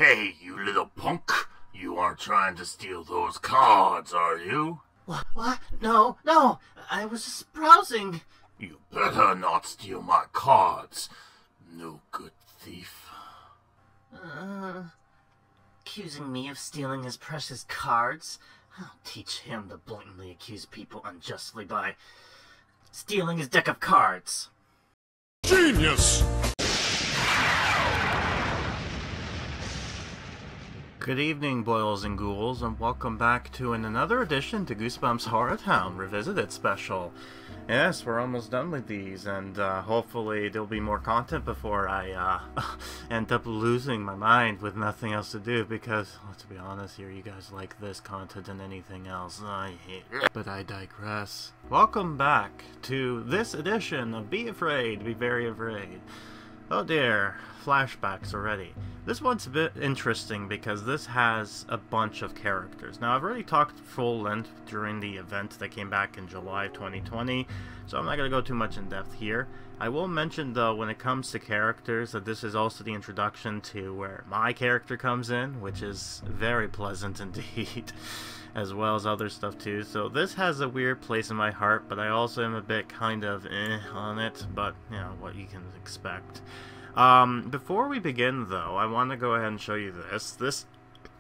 Hey, you little punk! You aren't trying to steal those cards, are you? What? No, I was just browsing. You better not steal my cards. No good thief. Accusing me of stealing his precious cards? I'll teach him to blatantly accuse people unjustly by stealing his deck of cards. Genius! Good evening, boils and ghouls, and welcome back to another edition to Goosebumps HorrorTown Revisited Special. Yes, we're almost done with these, and hopefully there'll be more content before I end up losing my mind with nothing else to do, because, let's be honest here, you guys like this content than anything else. I hate it. But I digress. Welcome back to this edition of Be Afraid, Be Very Afraid. Oh dear, flashbacks already. This one's a bit interesting because this has a bunch of characters. Now, I've already talked full length during the event that came back in July 2020, so I'm not going to go too much in depth here. I will mention, though, when it comes to characters, that this is also the introduction to where my character comes in, which is very pleasant indeed, as well as other stuff too. So this has a weird place in my heart, but I also am a bit kind of on it, but, you know, what you can expect. Before we begin, though, I want to go ahead and show you this. This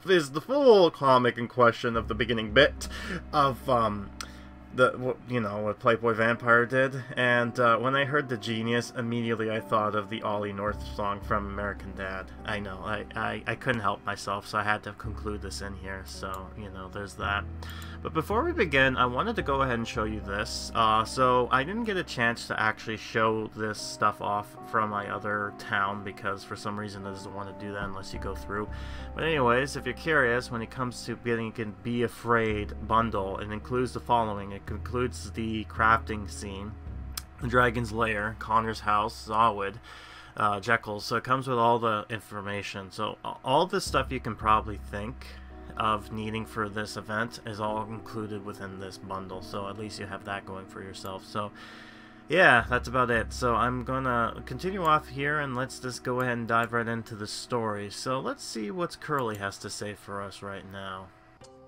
is the full comic in question of the beginning bit of, what Playboy Vampire did, and when I heard the genius, immediately I thought of the Ollie North song from American Dad. I know, I couldn't help myself, so I had to conclude this in here, so, you know, there's that. But before we begin, I wanted to go ahead and show you this. So I didn't get a chance to actually show this stuff off from my other town, because for some reason it doesn't want to do that unless you go through. But anyways, if you're curious, when it comes to getting a Be Afraid bundle, it includes the following. It includes the crafting scene, the Dragon's Lair, Connor's house, Zarwid, Jekyll. So it comes with all the information. So all the stuff you can probably think of needing for this event is all included within this bundle, so at least you have that going for yourself. So yeah, that's about it. So I'm gonna continue off here, and let's just go ahead and dive right into the story. So let's see what Curly has to say for us right now.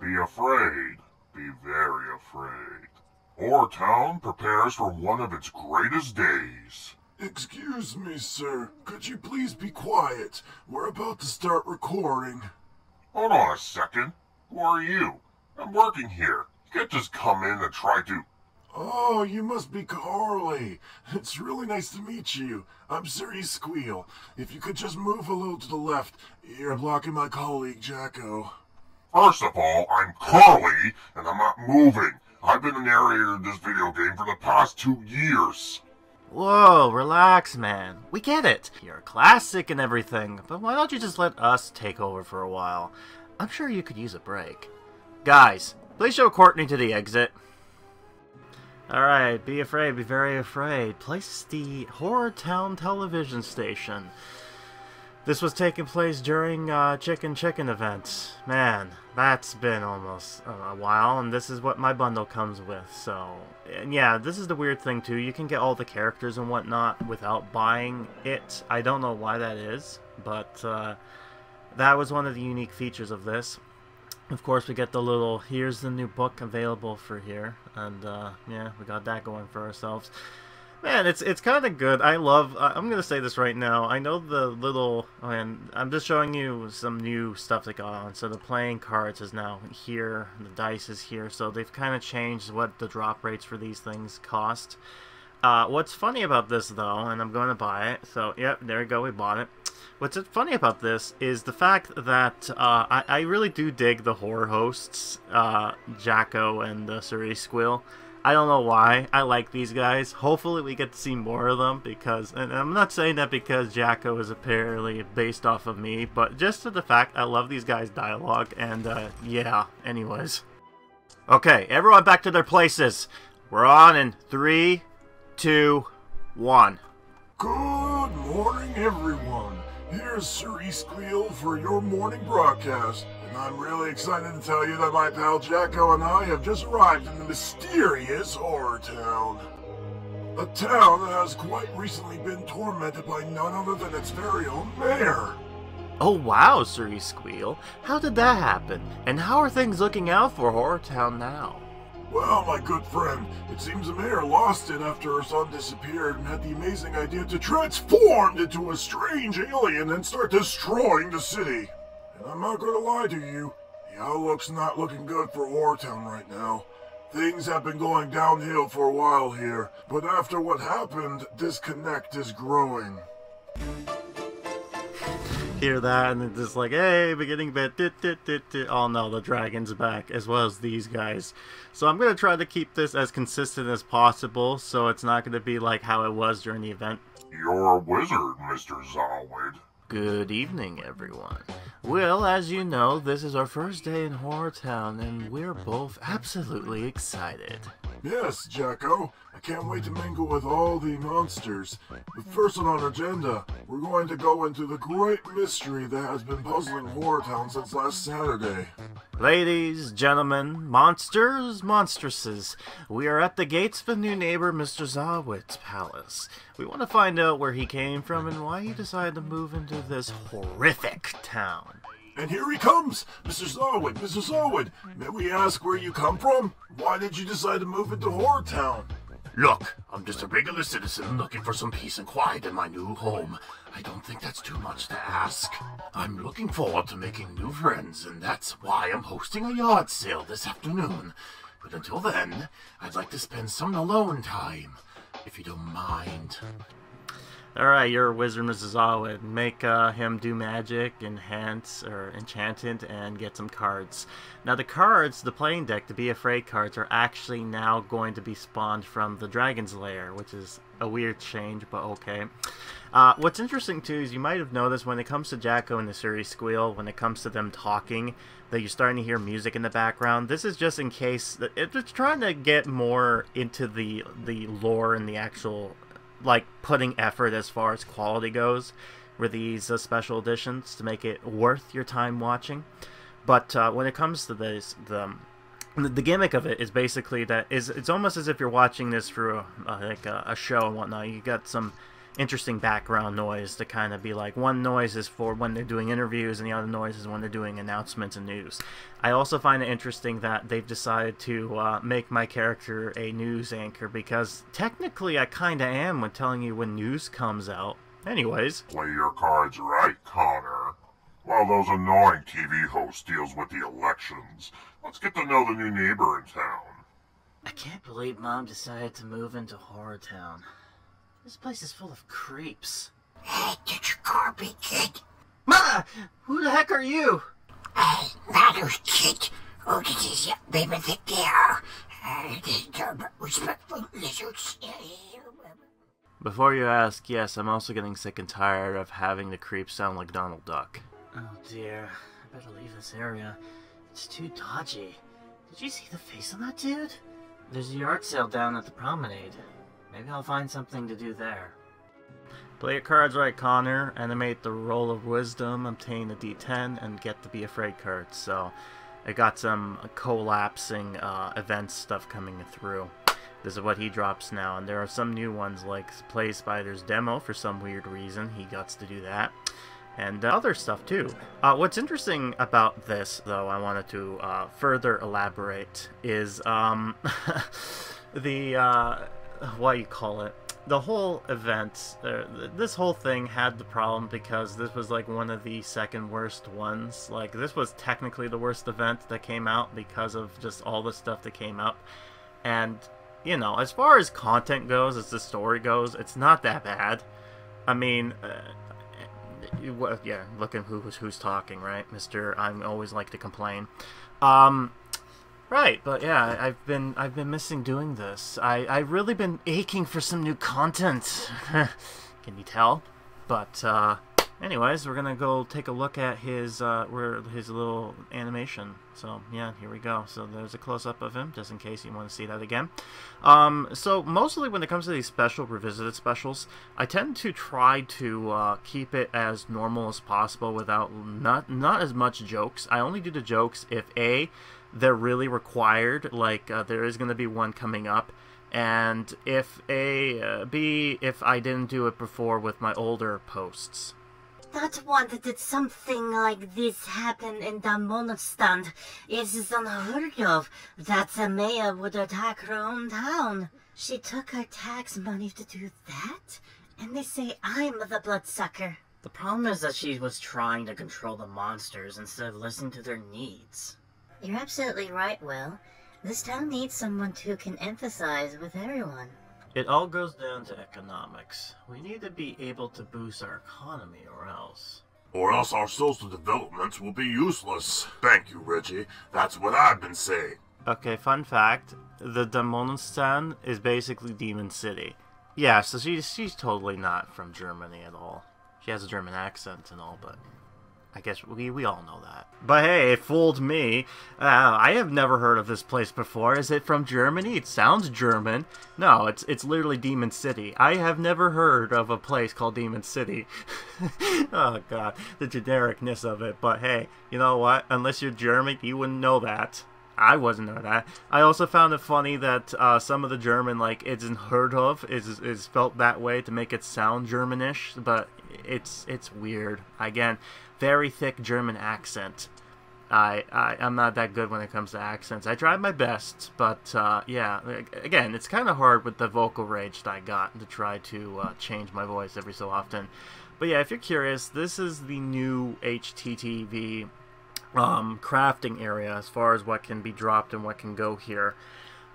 Be afraid. Be very afraid. HorrorTown prepares for one of its greatest days. Excuse me, sir. Could you please be quiet? We're about to start recording. Hold on a second. Who are you? I'm working here. You can't just come in and try to... Oh, you must be Carly. It's really nice to meet you. I'm Siri Squeal. If you could just move a little to the left, you're blocking my colleague, Jacko. First of all, I'm Carly, and I'm not moving. I've been the narrator of this video game for the past 2 years. Whoa, relax, man. We get it. You're a classic and everything, but why don't you just let us take over for a while? I'm sure you could use a break. Guys, please show Courtney to the exit. Alright, Be Afraid, Be Very Afraid. Place the HorrorTown television station. This was taking place during Chicken events. Man, that's been almost a while, and this is what my bundle comes with. So, and yeah, this is the weird thing too. You can get all the characters and whatnot without buying it. I don't know why that is, but that was one of the unique features of this. Of course, we get the little, here's the new book available for here, and yeah, we got that going for ourselves. Man, it's kind of good. I love, I'm going to say this right now, I know the little, and I'm just showing you some new stuff that got on. So the playing cards is now here, the dice is here, so they've kind of changed what the drop rates for these things cost. What's funny about this, though, and I'm going to buy it, so yep, there we go, we bought it. What's funny about this is the fact that I really do dig the horror hosts, Jacko and Suri Squill. I don't know why. I like these guys. Hopefully we get to see more of them, because, and I'm not saying that because Jacko is apparently based off of me, but just to the fact I love these guys' dialogue, and yeah, anyways. Okay, everyone back to their places. We're on in 3, 2, 1. Good morning, everyone. Here's Siri Squeal for your morning broadcast. And I'm really excited to tell you that my pal Jacko and I have just arrived in the mysterious HorrorTown. A town that has quite recently been tormented by none other than its very own mayor. Oh wow, Sir Squeal. How did that happen? And how are things looking out for HorrorTown now? Well, my good friend, it seems the mayor lost it after her son disappeared and had the amazing idea to transform into a strange alien and start destroying the city. And I'm not going to lie to you, the outlook's not looking good for HorrorTown right now. Things have been going downhill for a while here, but after what happened, disconnect is growing. Hear that and it's just like, hey, beginning bit, oh no, the dragon's back, as well as these guys. So I'm going to try to keep this as consistent as possible, so it's not going to be like how it was during the event. You're a wizard, Mr. Zarwid. Good evening, everyone. Well, as you know, this is our first day in HorrorTown, and we're both absolutely excited. Yes, Jacko. I can't wait to mingle with all the monsters. But first on our agenda, we're going to go into the great mystery that has been puzzling HorrorTown since last Saturday. Ladies, gentlemen, monsters, monstresses, we are at the gates of a new neighbor, Mr. Zarwid's palace. We want to find out where he came from and why he decided to move into this horrific town. And here he comes! Mr. Zarwid, Mr. Zarwid, may we ask where you come from? Why did you decide to move into HorrorTown? Look, I'm just a regular citizen looking for some peace and quiet in my new home. I don't think that's too much to ask. I'm looking forward to making new friends, and that's why I'm hosting a yard sale this afternoon. But until then, I'd like to spend some alone time, if you don't mind. Alright, you're a wizard, Mrs. Zarwid. Make him do magic, enhance, or enchant it, and get some cards. Now the cards, the playing deck, the Be Afraid cards, are actually now going to be spawned from the Dragon's Lair, which is a weird change, but okay. What's interesting too is you might have noticed when it comes to Jacko and the Suri Squeal, when it comes to them talking, that you're starting to hear music in the background. This is just in case, it's trying to get more into the lore and the actual, like, putting effort as far as quality goes with these special editions to make it worth your time watching. But when it comes to this, the gimmick of it is basically that it's almost as if you're watching this through a show and whatnot. You got some interesting background noise to kind of be like, one noise is for when they're doing interviews and the other noise is when they're doing announcements and news. I also find it interesting that they've decided to make my character a news anchor, because technically I kind of am when telling you when news comes out. Anyways. Play your cards right, Connor. While those annoying TV hosts deals with the elections, let's get to know the new neighbor in town. I can't believe Mom decided to move into HorrorTown. This place is full of creeps. Hey, get your car beat, kid. Ma! Who the heck are you? Hey, matters, kid. Oh, this is your baby the there. Respectful lizards. Before you ask, yes, I'm also getting sick and tired of having the creeps sound like Donald Duck. Oh dear, I better leave this area. It's too dodgy. Did you see the face on that dude? There's a yard sale down at the promenade. Maybe I'll find something to do there. Play your cards right, Connor. Animate the roll of wisdom, obtain a d10, and get the Be Afraid cards. So, I got some collapsing event stuff coming through. This is what he drops now, and there are some new ones like Play Spider's Demo for some weird reason. He got to do that. And other stuff too. What's interesting about this, though, I wanted to further elaborate, is what you call it, the whole event, this whole thing had the problem because this was like one of the second worst ones. Like, this was technically the worst event that came out because of just all the stuff that came up. And, you know, as far as content goes, as the story goes, it's not that bad. I mean, yeah, look at who's talking, right? Mr. I always like to complain. Right, but yeah, I've been missing doing this. I've really been aching for some new content. Can you tell? But anyways, we're gonna go take a look at his little animation. So yeah, here we go. So there's a close-up of him, just in case you want to see that again. So mostly when it comes to these special revisited specials, I tend to try to keep it as normal as possible without not as much jokes. I only do the jokes if they're really required, like there is going to be one coming up, and if if I didn't do it before with my older posts. Pt.1 did something like this happen in the Monostand. It is unheard of that the mayor would attack her own town. She took her tax money to do that? And they say I'm the bloodsucker. The problem is that she was trying to control the monsters instead of listening to their needs. You're absolutely right, Will. This town needs someone who can emphasize with everyone. It all goes down to economics. We need to be able to boost our economy or else. Or else our social developments will be useless. Thank you, Reggie. That's what I've been saying. Okay, fun fact. The Dämonenstan is basically Demon City. Yeah, so she's totally not from Germany at all. She has a German accent and all, but I guess we all know that. But hey, it fooled me. I have never heard of this place before. Is it from Germany? It sounds German. No, it's literally Demon City. I have never heard of a place called Demon City. Oh god, the genericness of it. But hey, you know what? Unless you're German, you wouldn't know that. I wasn't know that. I also found it funny that some of the German, like, it's unheard of, is spelt that way to make it sound Germanish, but it's weird. Again, very thick German accent. I'm not that good when it comes to accents. I tried my best, but yeah, again, it's kind of hard with the vocal range that I got to try to change my voice every so often. But yeah, if you're curious, this is the new HTTV crafting area as far as what can be dropped and what can go here.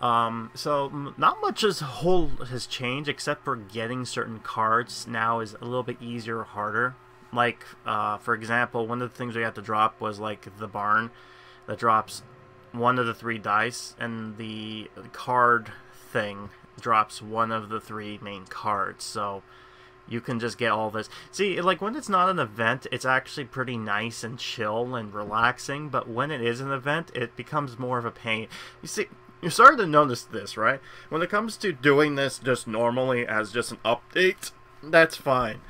So not much has changed except for getting certain cards now is a little bit easier or harder. Like, for example, one of the things we had to drop was like the barn that drops one of the 3 dice, and the card thing drops one of the 3 main cards. So you can just get all this. See, like, when it's not an event, it's actually pretty nice and chill and relaxing, but when it is an event, it becomes more of a pain. You see, you're starting to notice this, right? When it comes to doing this just normally as just an update, that's fine.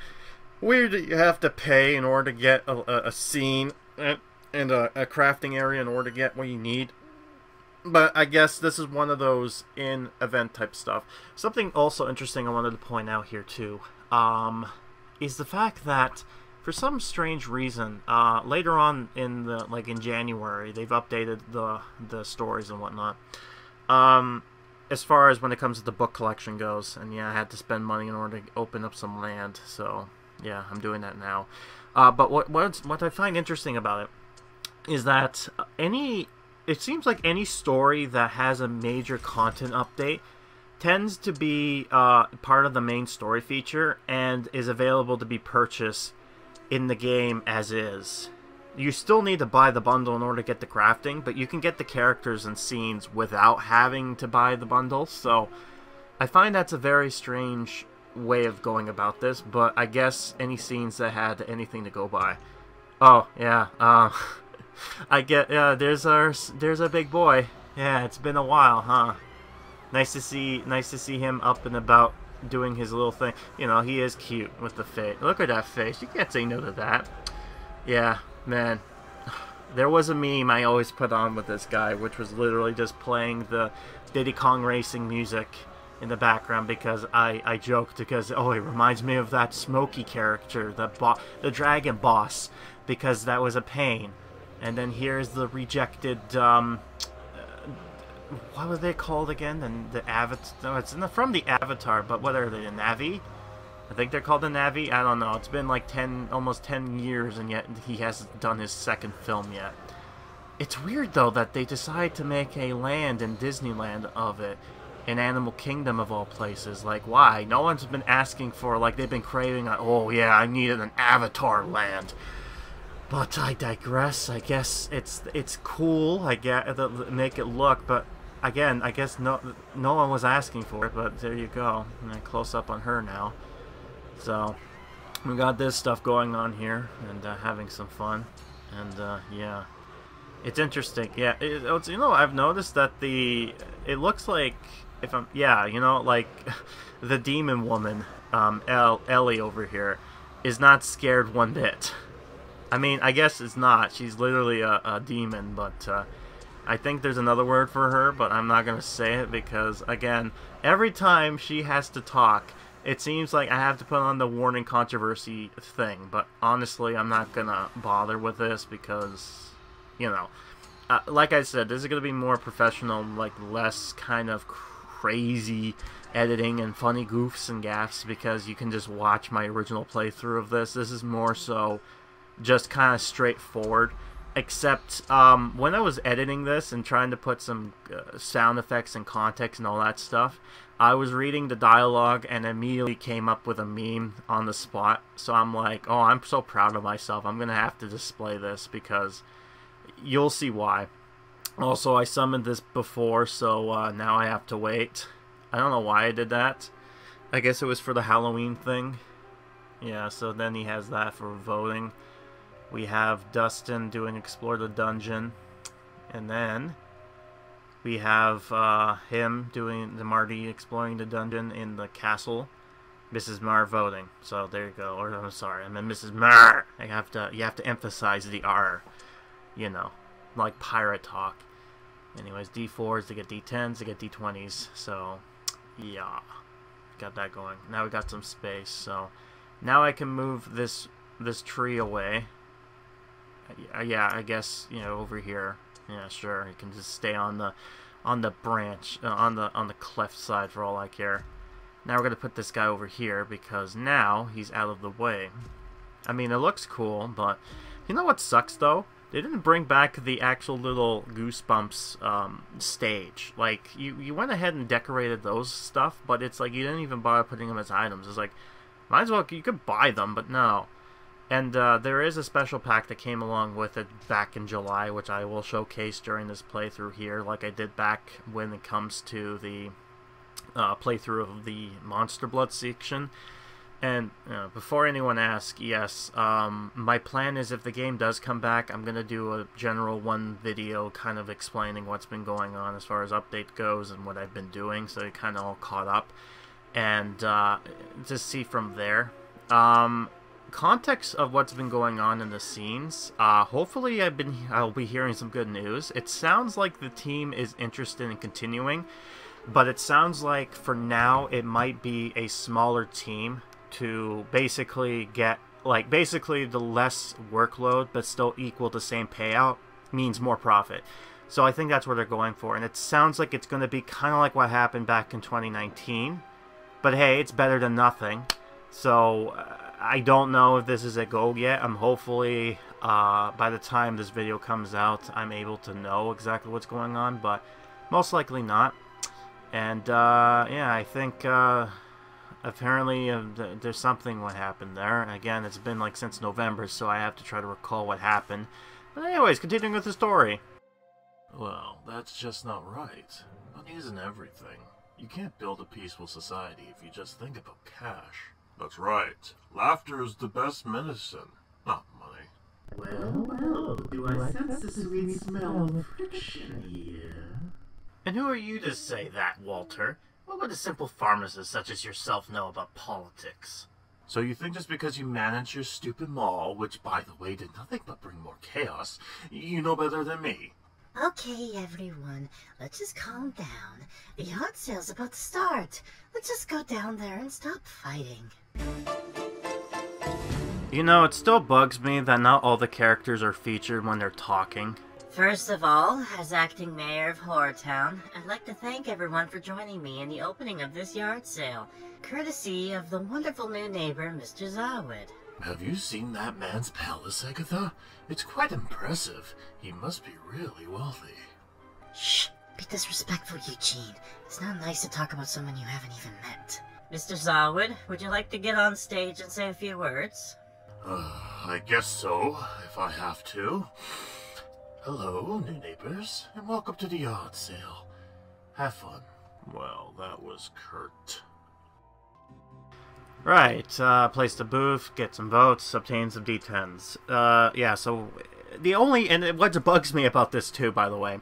Weird that you have to pay in order to get a scene and a crafting area in order to get what you need. But I guess this is one of those in-event type stuff. Something also interesting I wanted to point out here too, is the fact that for some strange reason, later on in in January, they've updated the stories and whatnot. As far as when it comes to the book collection goes, and yeah, I had to spend money in order to open up some land, so yeah, I'm doing that now. But what I find interesting about it is that it seems like any story that has a major content update tends to be part of the main story feature and is available to be purchased in the game as is. You still need to buy the bundle in order to get the crafting, but you can get the characters and scenes without having to buy the bundle, so I find that's a very strange way of going about this, but I guess any scenes that had anything to go by. Oh, yeah, I get, there's our big boy. Yeah, it's been a while, huh? Nice to see him up and about doing his little thing. You know, he is cute with the face. Look at that face. You can't say no to that. Yeah, man. There was a meme I always put on with this guy, which was literally just playing the Diddy Kong Racing music in the background because I joked because, oh, it reminds me of that Smokey character, the dragon boss, because that was a pain. And then here's the rejected, what were they called again? And the Avatar? No, it's from the Avatar, but what are they, the Navi? I think they're called the Navi? I don't know. It's been like almost 10 years, and yet he hasn't done his second film yet. It's weird, though, that they decide to make a land in Disneyland of it. In Animal Kingdom, of all places. Like, why? No one's been asking for, like, they've been craving, like, oh, yeah, I needed an Avatar land. But I digress. I guess it's cool. I get make it look, but again, I guess no one was asking for it. But there you go. And I close up on her now. So we got this stuff going on here and having some fun. And yeah, it's interesting. Yeah, you know, I've noticed that it looks like like the demon woman, Ellie over here, is not scared one bit. I mean, I guess it's not. She's literally a demon, but I think there's another word for her, but I'm not going to say it because, again, every time she has to talk, It seems like I have to put on the warning controversy thing, but honestly, I'm not gonna bother with this because, you know, like I said, this is gonna be more professional, like less kind of crazy editing and funny goofs and gaffes, because you can just watch my original playthrough of this. This is more so just kind of straightforward, except when I was editing this and trying to put some sound effects and context and all that stuff, I was reading the dialogue and immediately came up with a meme on the spot. So I'm like, oh, I'm so proud of myself. I'm going to have to display this because you'll see why. Also, I summoned this before, so now I have to wait. I don't know why I did that. I guess it was for the Halloween thing. Yeah, so then he has that for voting. We have Dustin doing Explore the Dungeon. And then we have him doing the Marty exploring the dungeon in the castle. Mrs. Mar voting. So there you go. Or I'm sorry, I meant Mrs. Mar. You have to emphasize the R. You know, like pirate talk. Anyways, D4s to get D10s to get D20s. So yeah, got that going. Now we got some space. So now I can move this tree away. Yeah, I guess, you know, over here. Yeah, sure. You can just stay on the branch, on the cleft side for all I care. Now we're gonna put this guy over here because now he's out of the way. I mean, it looks cool, but you know what sucks though? They didn't bring back the actual little Goosebumps stage. Like, you went ahead and decorated those stuff, but it's like you didn't even bother putting them as items. It's like, might as well, you could buy them, but no. And there is a special pack that came along with it back in July, which I will showcase during this playthrough here, like I did back when it comes to the playthrough of the Monster Blood section. And before anyone asks, yes, my plan is if the game does come back, I'm going to do a general one video kind of explaining what's been going on as far as update goes and what I've been doing, so you're kind of all caught up. And just see from there. Context of what's been going on in the scenes. Hopefully I'll be hearing some good news. It sounds like the team is interested in continuing, but it sounds like for now it might be a smaller team to basically get, like, basically the less workload but still equal the same payout means more profit. So I think that's what they're going for, and it sounds like it's going to be kind of like what happened back in 2019. But hey, it's better than nothing. So I don't know if this is a go yet. I'm hopefully by the time this video comes out, I'm able to know exactly what's going on, but most likely not. And yeah, I think apparently there's something what happened there. And again, it's been like since November, so I have to try to recall what happened. But anyways, continuing with the story. Well, that's just not right. Money isn't everything. You can't build a peaceful society if you just think about cash. That's right. Laughter is the best medicine, not money. Well, do I sense the sweet smell of friction here? And who are you to say that, Walter? What would a simple pharmacist such as yourself know about politics? So you think just because you manage your stupid mall, which by the way did nothing but bring more chaos, you know better than me? Okay, everyone, let's just calm down. The yard sale's about to start. Let's just go down there and stop fighting. You know, it still bugs me that not all the characters are featured when they're talking. First of all, as acting mayor of HorrorTown, I'd like to thank everyone for joining me in the opening of this yard sale, courtesy of the wonderful new neighbor, Mr. Zarwid. Have you seen that man's palace, Agatha? It's quite impressive. He must be really wealthy. Shh! Be disrespectful, Eugene. It's not nice to talk about someone you haven't even met. Mr. Zarwid, would you like to get on stage and say a few words? I guess so, if I have to. Hello, new neighbors, and welcome to the yard sale. Have fun. Well, that was curt. Right, place the booth, get some votes, obtain some D10s. Yeah, so the only, and what bugs me about this too, by the way,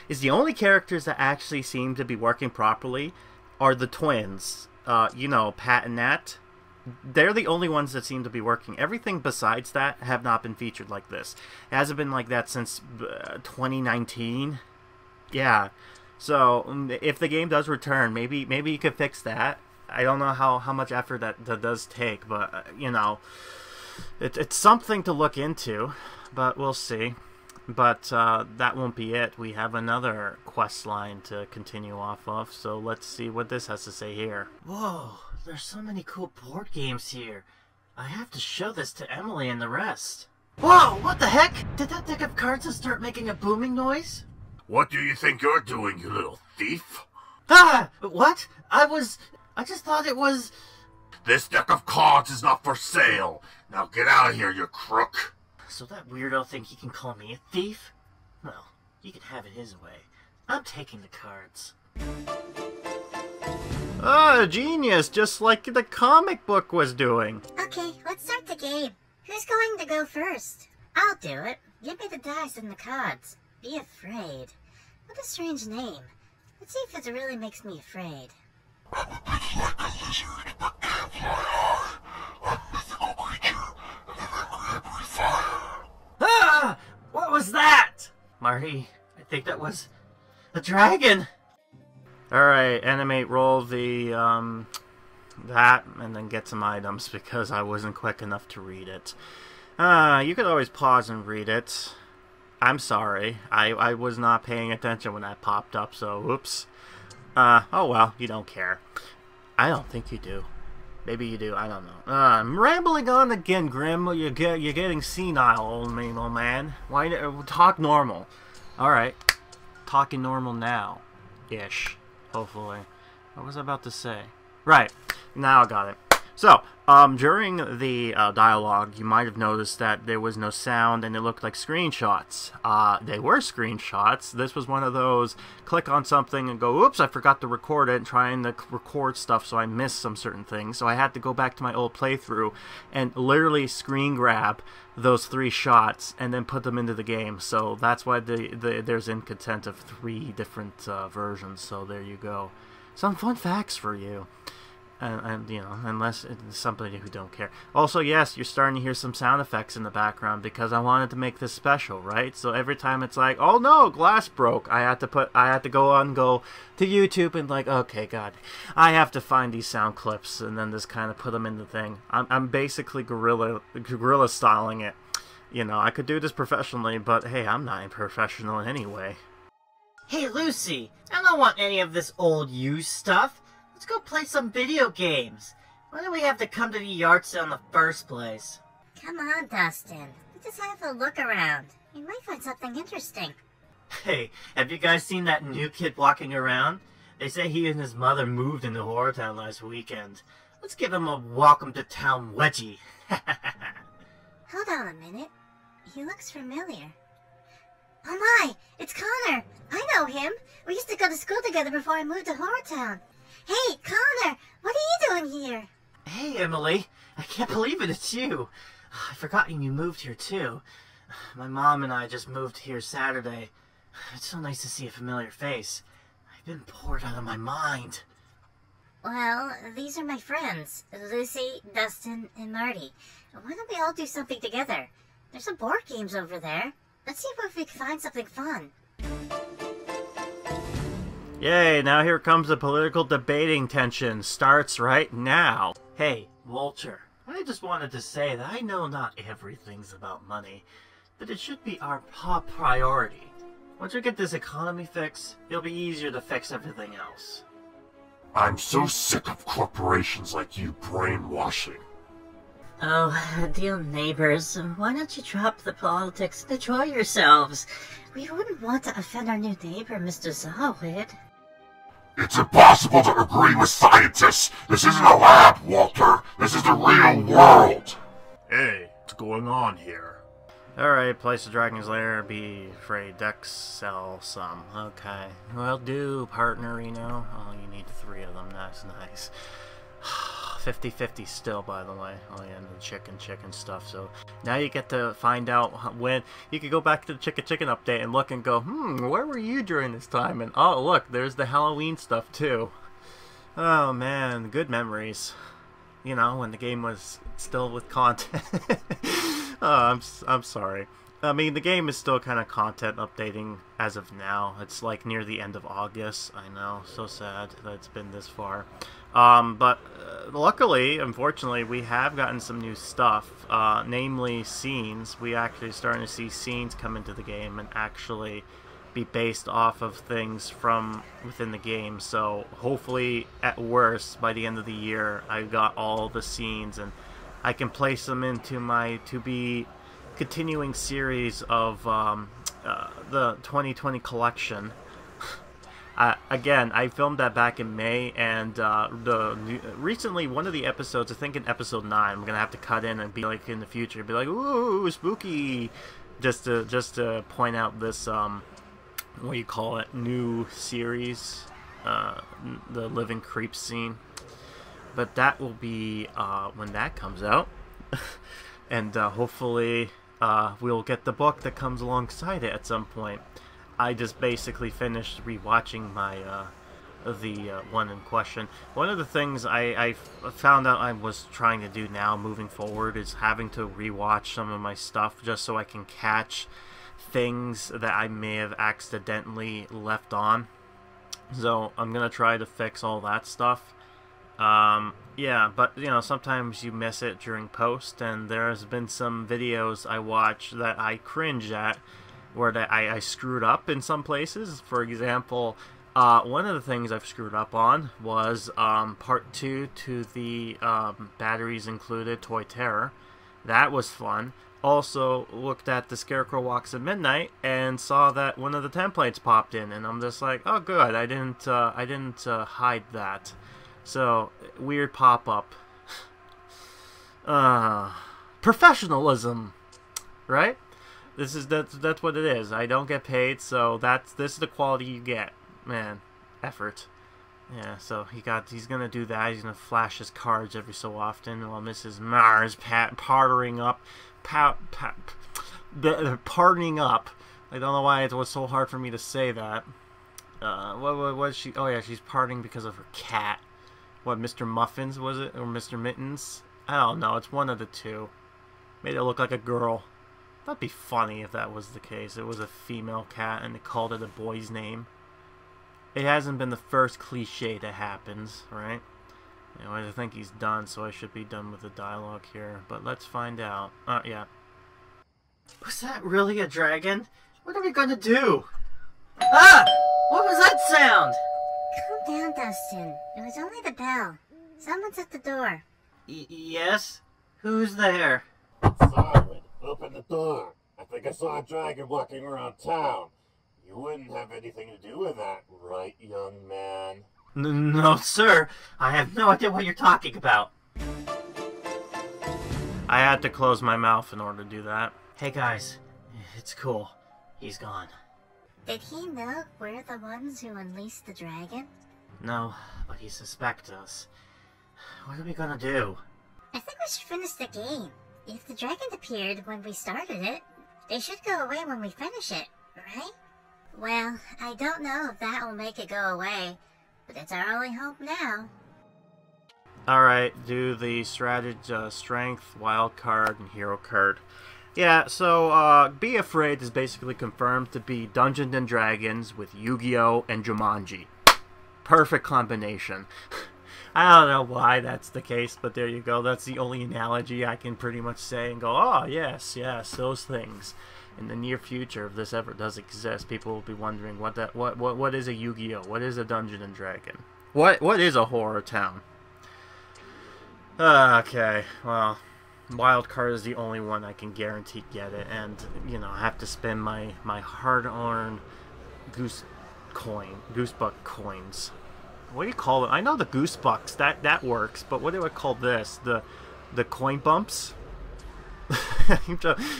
is the only characters that actually seem to be working properly are the twins. You know, Pat and Nat. They're the only ones that seem to be working. Everything besides that have not been featured like this. It hasn't been like that since 2019. Yeah, so if the game does return, maybe you could fix that. I don't know how much effort that does take, but, you know, it's something to look into, but we'll see. But that won't be it. We have another quest line to continue off of, so let's see what this has to say here. Whoa, there's so many cool board games here. I have to show this to Emily and the rest. Whoa, what the heck? Did that deck of cards just start making a booming noise? What do you think you're doing, you little thief? Ah! What? I just thought it was... This deck of cards is not for sale. Now get out of here, you crook. So that weirdo think he can call me a thief? Well, he can have it his way. I'm taking the cards. Ah, genius, just like the comic book was doing. Okay, let's start the game. Who's going to go first? I'll do it. Give me the dice and the cards. Be afraid. What a strange name. Let's see if it really makes me afraid. I'm a bit like a lizard, but can't fly high. I'm a mythical creature, and I'm angry every fire. Ah! What was that? Marty, I think that was a dragon. Alright, animate, roll the, that, and then get some items, because I wasn't quick enough to read it. You could always pause and read it. I'm sorry. I was not paying attention when that popped up, so oops. Oh well, you don't care. I don't think you do. Maybe you do, I don't know. I'm rambling on again, Grim. You're getting senile, old man. Why talk normal? Alright. Talking normal now. Ish. Hopefully. What was I about to say? Right. Now I got it. So, during the dialogue, you might have noticed that there was no sound and it looked like screenshots. They were screenshots. This was one of those click on something and go, oops, I forgot to record it, and trying to record stuff, so I missed some certain things. So I had to go back to my old playthrough and literally screen grab those 3 shots and then put them into the game. So that's why there's in content of 3 different versions. So there you go. Some fun facts for you. And you know, unless it's somebody who don't care. Also, yes, you're starting to hear some sound effects in the background because I wanted to make this special, right? So every time it's like, oh no, glass broke, I had to go to YouTube and like, okay, God, I have to find these sound clips and then just kind of put them in the thing. I'm basically guerrilla styling it. You know, I could do this professionally, but hey, I'm not professional anyway. Hey, Lucy, I don't want any of this old used stuff. Let's go play some video games. Why do we have to come to the yard sale in the first place? Come on, Dustin. We just have a look around. You might find something interesting. Hey, have you guys seen that new kid walking around? They say he and his mother moved into HorrorTown last weekend. Let's give him a welcome to town wedgie. Hold on a minute. He looks familiar. Oh my! It's Connor! I know him! We used to go to school together before I moved to HorrorTown. Hey, Connor! What are you doing here? Hey, Emily. I can't believe it, it's you. I forgot you moved here, too. My mom and I just moved here Saturday. It's so nice to see a familiar face. I've been bored out of my mind. Well, these are my friends. Lucy, Dustin, and Marty. Why don't we all do something together? There's some board games over there. Let's see if we can find something fun. Yay, now here comes the political debating tension. Starts right now. Hey, Walter, I just wanted to say that I know not everything's about money, but it should be our top priority. Once we get this economy fixed, it'll be easier to fix everything else. I'm so sick of corporations like you brainwashing. Oh, dear neighbors, why don't you drop the politics and enjoy yourselves? We wouldn't want to offend our new neighbor, Mr. Zarwid. It's impossible to agree with scientists. This isn't a lab, Walter. This is the real world. Hey, what's going on here? Alright, place the Dragon's Lair, be afraid, Dex, sell some. Okay. Well, do, partner, you know? Oh, you need 3 of them, that's nice. 50-50 still, by the way. Oh yeah, and the chicken stuff. So now you get to find out when you can go back to the chicken update and look and go, where were you during this time? And oh look, there's the Halloween stuff too. Oh man, good memories. You know, when the game was still with content. Oh, I'm sorry. I mean, the game is still kind of content updating as of now. It's like near the end of August. I know, so sad that it's been this far. But luckily, unfortunately, we have gotten some new stuff, namely scenes. We actually starting to see scenes come into the game and actually be based off of things from within the game. So hopefully, at worst, by the end of the year, I've got all the scenes and I can place them into my to-be continuing series of the 2020 collection. Again, I filmed that back in May, and recently one of the episodes, I think in episode 9, I'm gonna have to cut in and be like in the future, be like, ooh, spooky, just to point out this what do you call it, new series, the Living Creep scene. But that will be when that comes out, and hopefully we'll get the book that comes alongside it at some point. I just basically finished rewatching my the one in question. One of the things I found out I was trying to do now moving forward is having to rewatch some of my stuff just so I can catch things that I may have accidentally left on. So I'm gonna try to fix all that stuff. Yeah, but you know, sometimes you miss it during post, and there's been some videos I watched that I cringe at, where I screwed up in some places. For example, one of the things I've screwed up on was part 2 to the Batteries Included Toy Terror. That was fun. Also looked at The Scarecrow Walks at Midnight and saw that one of the templates popped in, and I'm just like, oh good, I didn't hide that. So weird pop-up. Professionalism, right? That's what it is. I don't get paid, so this is the quality you get, man. Effort. Yeah, so he's gonna do that. He's gonna flash his cards every so often while Mrs. Mars partying up, partying up. I don't know why it was so hard for me to say that. What is she? Oh yeah, she's partying because of her cat. What, Mr. Muffins was it, or Mr. Mittens? I don't know. It's one of the two. Made it look like a girl. That'd be funny if that was the case. It was a female cat and they called it a boy's name. It hasn't been the first cliche that happens, right? Anyway, I think he's done, so I should be done with the dialogue here. But let's find out. Yeah. Was that really a dragon? What are we gonna do? Ah! What was that sound? Calm down, Dustin. It was only the bell. Someone's at the door. Yes? Who's there? Zarwid, open the door. I think I saw a dragon walking around town. You wouldn't have anything to do with that, right, young man? No, sir. I have no idea what you're talking about. I had to close my mouth in order to do that. Hey guys, it's cool. He's gone. Did he know we're the ones who unleashed the dragon? No, but he suspects us. What are we gonna do? I think we should finish the game. If the dragon appeared when we started it, they should go away when we finish it, right? Well, I don't know if that will make it go away, but it's our only hope now. Alright, do the strategy, strength, wild card, and hero card. Yeah, so Be Afraid is basically confirmed to be Dungeons & Dragons with Yu-Gi-Oh! And Jumanji. Perfect combination. I don't know why that's the case, but there you go. That's the only analogy I can pretty much say and go, oh, yes, those things. In the near future, if this ever does exist, people will be wondering what is a Yu-Gi-Oh? What is a Dungeon & Dragon? What is a horror town? Okay, well, wild card is the only one I can guarantee get it, and you know, I have to spend my hard-earned goosebuck coins. What do you call it? I know the goosebucks, that works, but what do I call this? The coin bumps?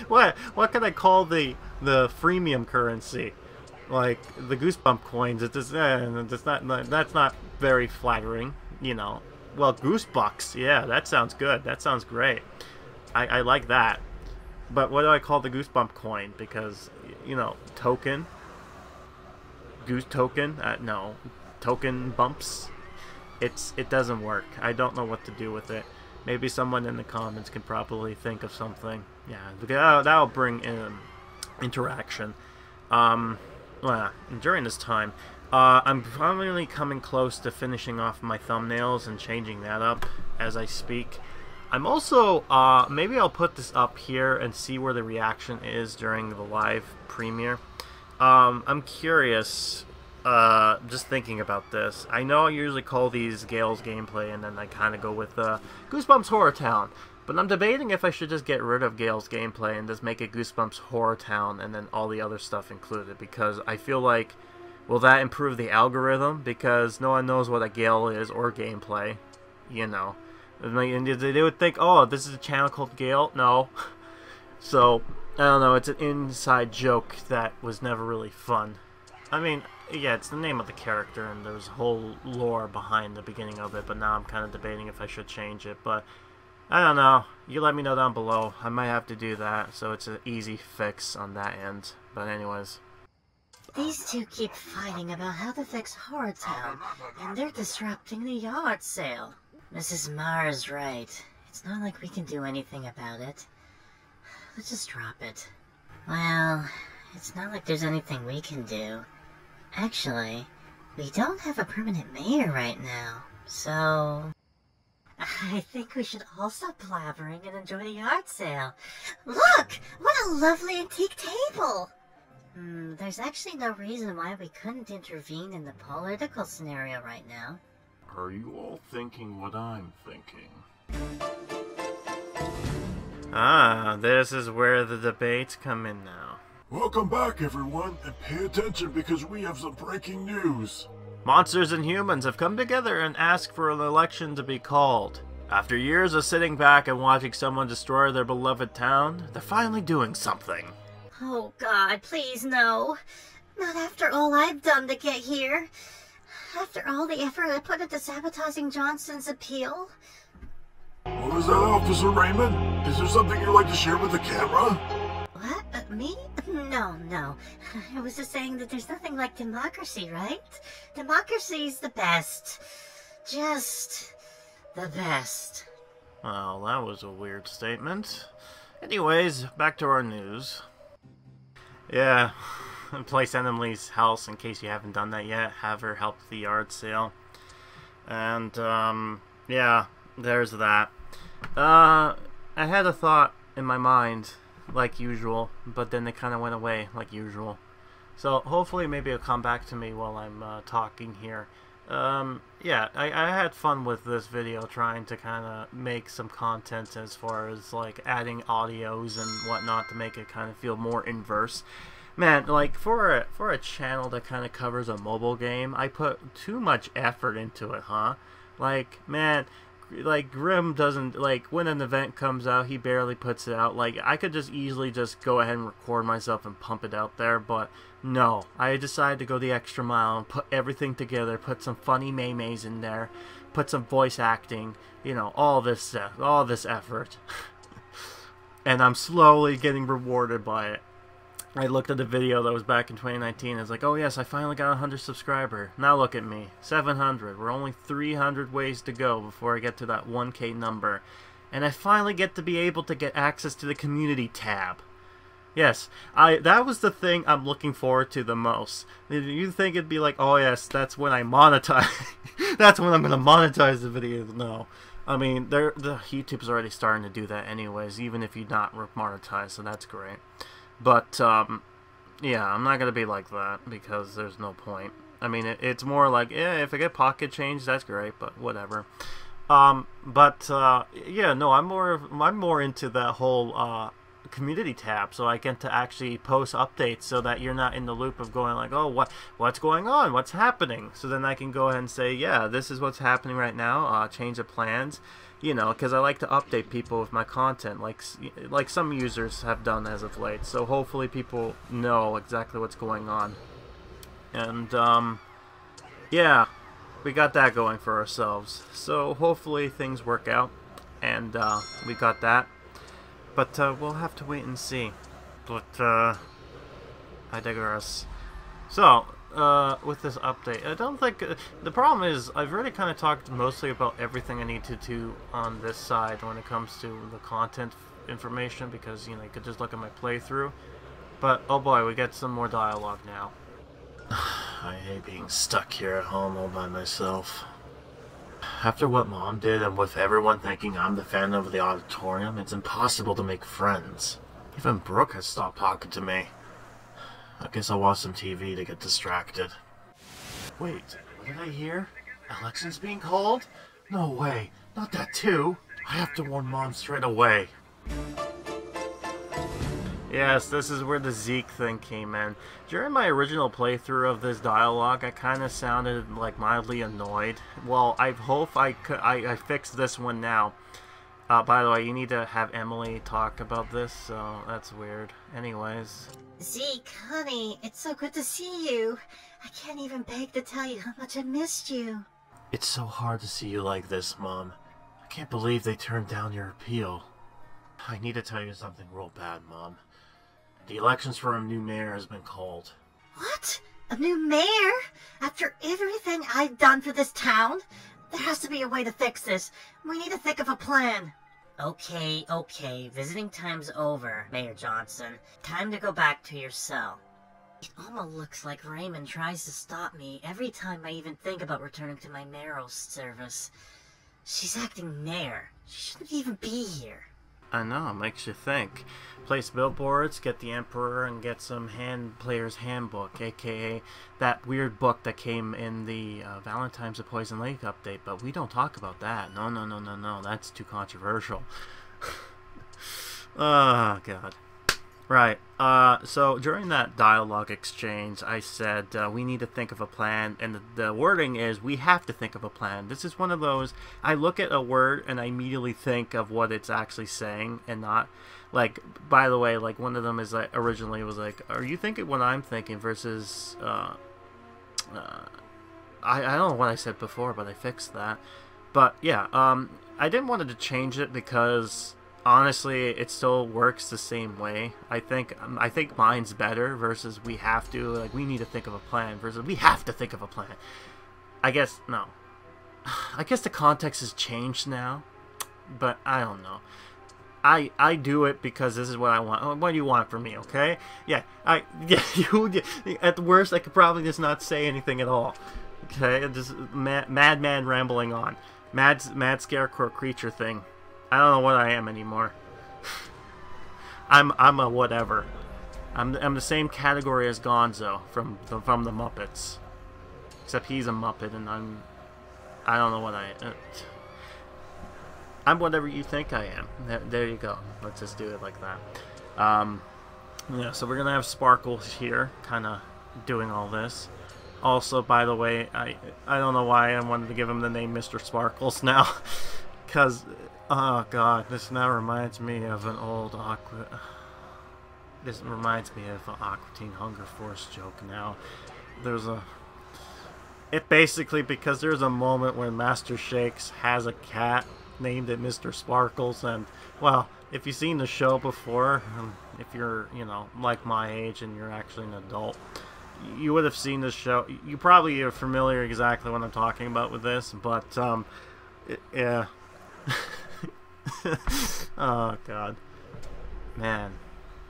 what can I call the freemium currency? Like the goosebump coins? That's not very flattering, you know. Well, goosebucks, yeah, that sounds good. That sounds great. I like that. But what do I call the goosebump coin? Because, you know, token? Goose token? No. Token bumps? It doesn't work. I don't know what to do with it. Maybe someone in the comments can probably think of something. Yeah, that'll bring in interaction. Well, during this time, I'm finally coming close to finishing off my thumbnails and changing that up as I speak. I'm also, maybe I'll put this up here and see where the reaction is during the live premiere. I'm curious, just thinking about this. I know I usually call these Gail's gameplay and then I kind of go with Goosebumps HorrorTown. But I'm debating if I should just get rid of Gail's gameplay and just make it Goosebumps HorrorTown and then all the other stuff included. Because I feel like, will that improve the algorithm? Because no one knows what a Gail is or gameplay, you know. And they would think, oh, this is a channel called Gail? No. So, I don't know, it's an inside joke that was never really fun. I mean, yeah, it's the name of the character and there's whole lore behind the beginning of it, but now I'm kind of debating if I should change it, but I don't know. You let me know down below. I might have to do that, so it's an easy fix on that end. But anyways. These two keep fighting about how to fix HorrorTown, and they're disrupting the yard sale. Mrs. Marr's right. It's not like we can do anything about it. Let's just drop it. Well, it's not like there's anything we can do. Actually, we don't have a permanent mayor right now, so I think we should all stop blabbering and enjoy the yard sale. Look! What a lovely antique table! There's actually no reason why we couldn't intervene in the political scenario right now. Are you all thinking what I'm thinking? Ah, this is where the debates come in now. Welcome back, everyone, and pay attention because we have some breaking news. Monsters and humans have come together and asked for an election to be called. After years of sitting back and watching someone destroy their beloved town, they're finally doing something. Oh God, please no. Not after all I've done to get here. After all the effort I put into sabotaging Johnson's appeal. What was that, Officer Raymond? Is there something you'd like to share with the camera? What? Me? No. I was just saying that there's nothing like democracy, right? Democracy's the best. Just the best. Well, that was a weird statement. Anyways, back to our news. Yeah, place Emily's house in case you haven't done that yet. Have her help the yard sale. And, yeah, there's that. I had a thought in my mind, like usual, but then it kind of went away, like usual. So, hopefully maybe it'll come back to me while I'm talking here. Yeah, I had fun with this video, trying to kind of make some content as far as, like, adding audios and whatnot to make it kind of feel more inverse. Man, like, for a channel that kind of covers a mobile game, I put too much effort into it, huh? Like, man, like, Grim doesn't, like, when an event comes out, he barely puts it out. Like, I could just easily just go ahead and record myself and pump it out there, but no. I decided to go the extra mile and put everything together, put some funny memes in there, put some voice acting, you know, all this stuff, all this effort. And I'm slowly getting rewarded by it. I looked at the video that was back in 2019. I was like, oh yes, I finally got 100 subscribers. Now look at me, 700. We're only 300 ways to go before I get to that 1K number. And I finally get to be able to get access to the community tab. Yes, that was the thing I'm looking forward to the most. You think it'd be like, oh yes, that's when I monetize. That's when I'm going to monetize the video. No. I mean, the YouTube's already starting to do that anyways, even if you're not monetized, so that's great. But, yeah, I'm not going to be like that, because there's no point. I mean, it's more like, yeah, if I get pocket change, that's great, but whatever. Yeah, no, I'm more into that whole, community tab, so I get to actually post updates so that you're not in the loop of going like, oh, what's going on? What's happening? So then I can go ahead and say, yeah, this is what's happening right now, change of plans. You know, because I like to update people with my content, like some users have done as of late. So hopefully people know exactly what's going on. And, yeah, we got that going for ourselves. So hopefully things work out, and we got that. But we'll have to wait and see. But, I digress. So, with this update, I don't think the problem is I've already kind of talked mostly about everything I need to do on this side when it comes to the content information, because you know you could just look at my playthrough. But oh boy, we get some more dialogue now. I hate being stuck here at home all by myself. After what Mom did, and with everyone thinking I'm the fan of the auditorium, it's impossible to make friends. Even Brooke has stopped talking to me. I guess I'll watch some TV to get distracted. Wait, what did I hear? Elections being called? No way, not that too. I have to warn Mom straight away. Yes, this is where the Zeke thing came in. During my original playthrough of this dialogue, I kind of sounded like mildly annoyed. Well, I hope I fixed this one now. By the way, you need to have Emily talk about this, so that's weird. Anyways. Zeke, honey, it's so good to see you. I can't even beg to tell you how much I missed you. It's so hard to see you like this, Mom. I can't believe they turned down your appeal. I need to tell you something real bad, Mom. The elections for a new mayor has been called. What? A new mayor? After everything I've done for this town? There has to be a way to fix this. We need to think of a plan. Okay, visiting time's over, Mayor Johnson. Time to go back to your cell. It almost looks like Raymond tries to stop me every time I even think about returning to my mayoral service. She's acting mayor. She shouldn't even be here. I know, it makes you think. Place billboards, get the Emperor, and get some Player's Handbook, aka that weird book that came in the Valentine's of Poison Lake update, but we don't talk about that. No, that's too controversial. Oh, God. Right, so during that dialogue exchange, I said, we need to think of a plan, and the wording is, we have to think of a plan. This is one of those, I look at a word, and I immediately think of what it's actually saying, and not, like, by the way, like, one of them is, like, originally was like, are you thinking what I'm thinking, versus, I don't know what I said before, but I fixed that. But, yeah, I didn't want to change it, because honestly, it still works the same way. I think mine's better versus we have to, like, we need to think of a plan versus we have to think of a plan. I guess, no. I guess the context has changed now, but I don't know. I do it because this is what I want. What do you want from me, okay? Yeah, at the worst, I could probably just not say anything at all. Okay, just madman rambling on. Mad scarecrow creature thing. I don't know what I am anymore. I'm a whatever. I'm the same category as Gonzo from the Muppets, except he's a Muppet and I don't know what I'm whatever you think I am. There you go. Let's just do it like that. Yeah. So we're gonna have Sparkles here, kind of doing all this. Also, by the way, I don't know why I wanted to give him the name Mr. Sparkles now, because. Oh God, this now reminds me of an old This reminds me of an Aqua Teen Hunger Force joke now. Basically because there's a moment when Master Shakes has a cat named it Mr. Sparkles, and, well, if you've seen the show before, if you're, like my age and you're actually an adult, you would have seen this show. You probably are familiar exactly what I'm talking about with this, but, yeah. Oh God, man,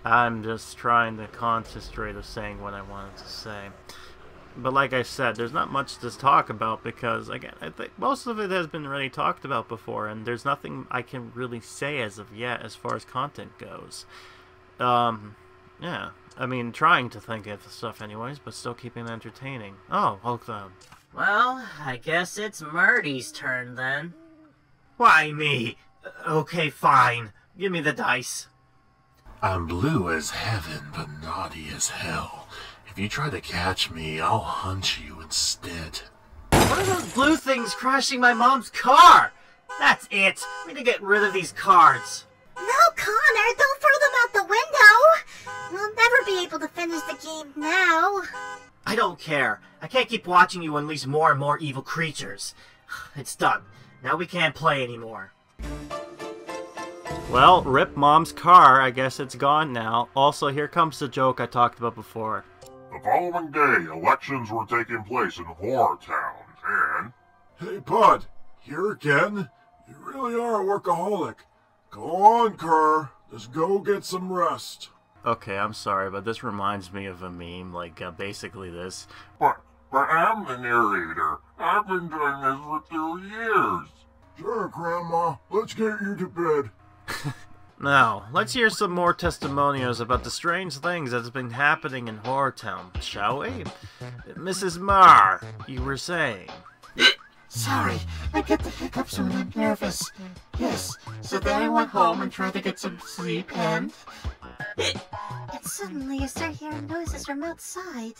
I'm just trying to concentrate of saying what I wanted to say. But like I said, there's not much to talk about because, again, I think most of it has been really talked about before, and there's nothing I can really say as of yet as far as content goes. Yeah, I mean, trying to think of stuff anyways, but still keeping it entertaining. Oh, okay. Well, I guess it's Murdy's turn then. Why me? Okay, fine. Give me the dice. I'm blue as heaven, but naughty as hell. If you try to catch me, I'll hunt you instead. What are those blue things crashing my mom's car? That's it. We need to get rid of these cards. No, Connor, don't throw them out the window. We'll never be able to finish the game now. I don't care. I can't keep watching you unleash more and more evil creatures. It's done. Now we can't play anymore. Well, rip Mom's car. I guess it's gone now. Also, here comes the joke I talked about before. The following day, elections were taking place in HorrorTown, and... Hey, Bud, here again? You really are a workaholic. Go on, Kerr. Just go get some rest. Okay, I'm sorry, but this reminds me of a meme, like, basically this. But but I'm the narrator. I've been doing this for 2 years. Sure, Grandma. Let's get you to bed. Now, let's hear some more testimonials about the strange things that's been happening in HorrorTown, shall we? Mrs. Marr, you were saying. Sorry, I get the hiccups when I'm nervous. Yes, so then I went home and tried to get some sleep and suddenly you start hearing noises from outside.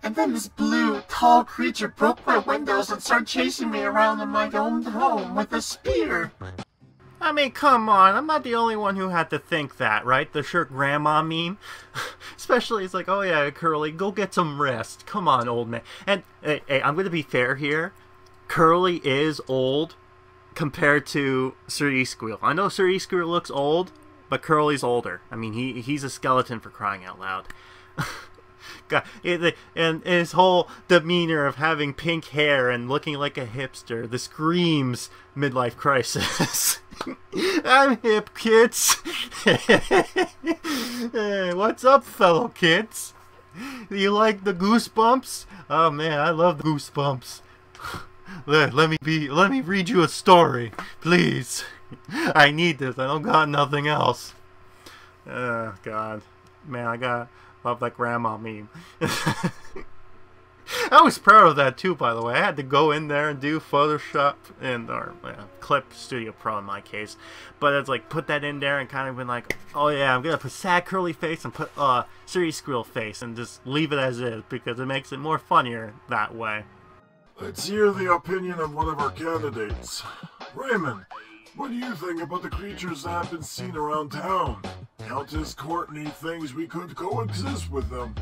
And then this blue, tall creature broke my windows and started chasing me around in my own home with a spear. I mean, come on, I'm not the only one who had to think that, right? The sure grandma meme. Especially, it's like, oh yeah, Curly, go get some rest. Come on, old man. And, hey, I'm gonna be fair here. Curly is old compared to Sir Squeal. I know Sir Squeal looks old, but Curly's older. I mean, he's a skeleton for crying out loud. God, and his whole demeanor of having pink hair and looking like a hipster, this screams midlife crisis. I'm hip, kids. Hey, what's up, fellow kids? You like the Goosebumps? Oh man, I love the Goosebumps. Let me read you a story, please. I need this. I don't got nothing else. Oh God, man, love that grandma meme. I was proud of that too, by the way. I had to go in there and do Photoshop or Clip Studio Pro in my case, but it's like put that in there and kind of been like, oh yeah, I'm gonna put sad curly face and put Siri Squeal face and just leave it as is because it makes it more funnier that way. Let's hear the opinion of one of our candidates. Raymond, what do you think about the creatures that have been seen around town? Countess Courtney thinks we could coexist with them.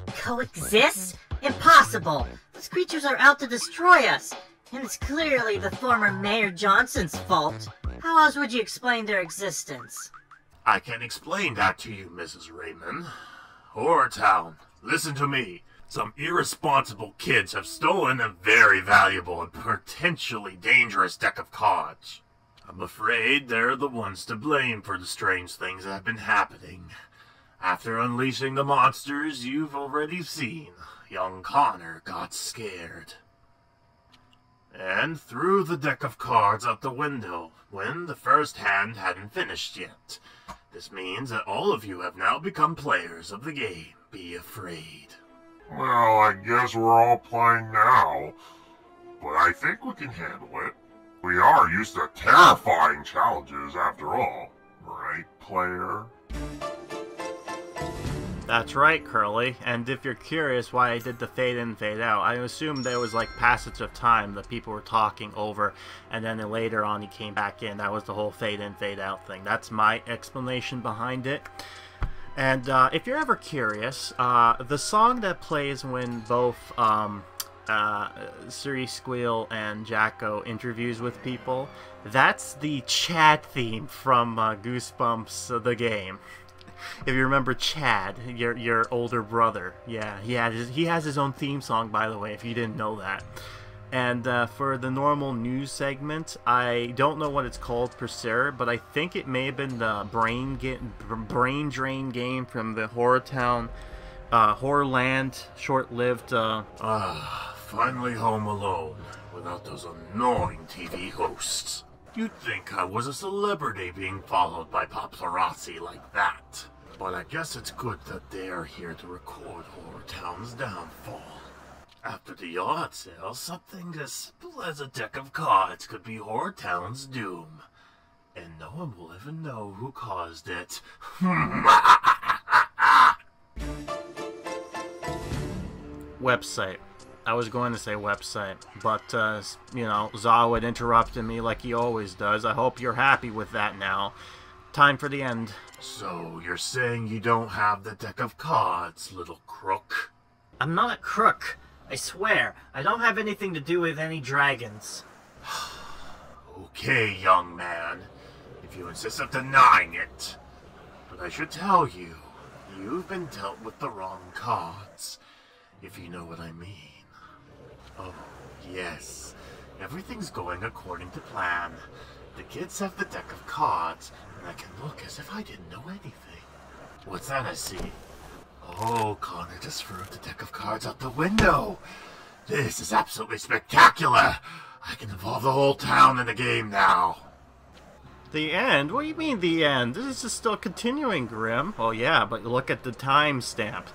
Coexist? Impossible! These creatures are out to destroy us! And it's clearly the former Mayor Johnson's fault. How else would you explain their existence? I can explain that to you, Mrs. Raymond. HorrorTown, listen to me. Some irresponsible kids have stolen a very valuable and potentially dangerous deck of cards. I'm afraid they're the ones to blame for the strange things that have been happening. After unleashing the monsters you've already seen, young Connor got scared and threw the deck of cards out the window when the first hand hadn't finished yet. This means that all of you have now become players of the game. Be afraid. Well, I guess we're all playing now, but I think we can handle it. We are used to terrifying challenges after all, right, player? That's right, Curly. And if you're curious why I did the fade in, fade out, I assumed there was like passage of time that people were talking over, and then later on he came back in. That was the whole fade in, fade out thing. That's my explanation behind it. And if you're ever curious, the song that plays when both Siri Squeal and Jacko interviews with people, that's the Chad theme from Goosebumps the game. If you remember Chad, your older brother, yeah, he has his own theme song, by the way, if you didn't know that. And for the normal news segment, I don't know what it's called per se, but I think it may have been the brain drain game from the HorrorTown, Horrorland, short-lived. Finally home alone, without those annoying TV hosts. You'd think I was a celebrity being followed by paparazzi like that. But I guess it's good that they're here to record HorrorTown's downfall. After the yard sale, something as simple as a deck of cards could be HorrorTown's doom. And no one will ever know who caused it. Website. I was going to say website, but, you know, Zarwid interrupted me like he always does. I hope you're happy with that now. Time for the end. So, you're saying you don't have the deck of cards, little crook? I'm not a crook. I swear, I don't have anything to do with any dragons. Okay, young man, if you insist on denying it. But I should tell you, you've been dealt with the wrong cards, if you know what I mean. Oh, yes. Everything's going according to plan. The kids have the deck of cards, and I can look as if I didn't know anything. What's that I see? Oh, Connor just threw the deck of cards out the window. This is absolutely spectacular. I can involve the whole town in the game now. The end? What do you mean the end? This is still continuing, Grim. Oh yeah, but look at the timestamp.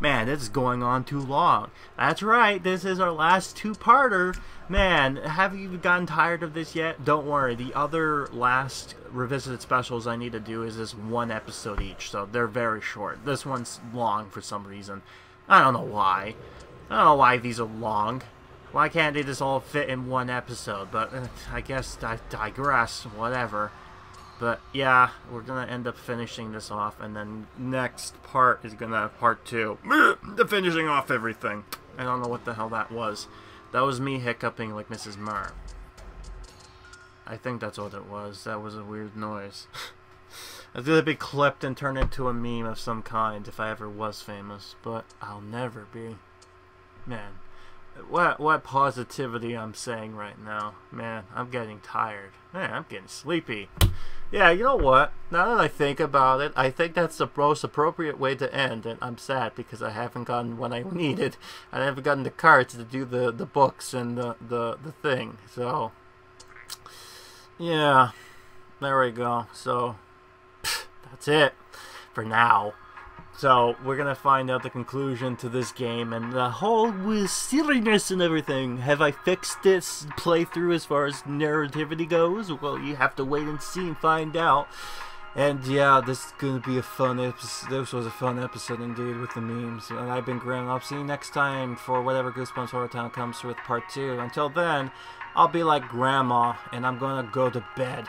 Man, this is going on too long. That's right, this is our last two-parter. Man, have you gotten tired of this yet? Don't worry, the other last revisited specials I need to do is just one episode each, so they're very short. This one's long for some reason. I don't know why. I don't know why these are long. Why can't they just all fit in one episode? But I guess I digress, whatever. But yeah, we're gonna end up finishing this off, and then next part is gonna have part 2. The finishing off everything. I don't know what the hell that was. That was me hiccuping like Mrs. Murr. I think that's what it was. That was a weird noise. It's gonna be clipped and turned into a meme of some kind if I ever was famous, but I'll never be. Man, what positivity I'm saying right now. Man, I'm getting tired. Man, I'm getting sleepy. Yeah, you know what? Now that I think about it, I think that's the most appropriate way to end, and I'm sad because I haven't gotten what I needed. I haven't gotten the cards to do the books and the thing. So, yeah, there we go. So, that's it for now. So, we're going to find out the conclusion to this game and the whole silliness and everything. Have I fixed this playthrough as far as narrativity goes? Well, you have to wait and see and find out. And yeah, this is going to be a fun episode. This was a fun episode indeed with the memes. And I've been Grim. I'll see you next time for whatever Goosebumps HorrorTown comes with part 2. Until then, I'll be like Grandma and I'm going to go to bed.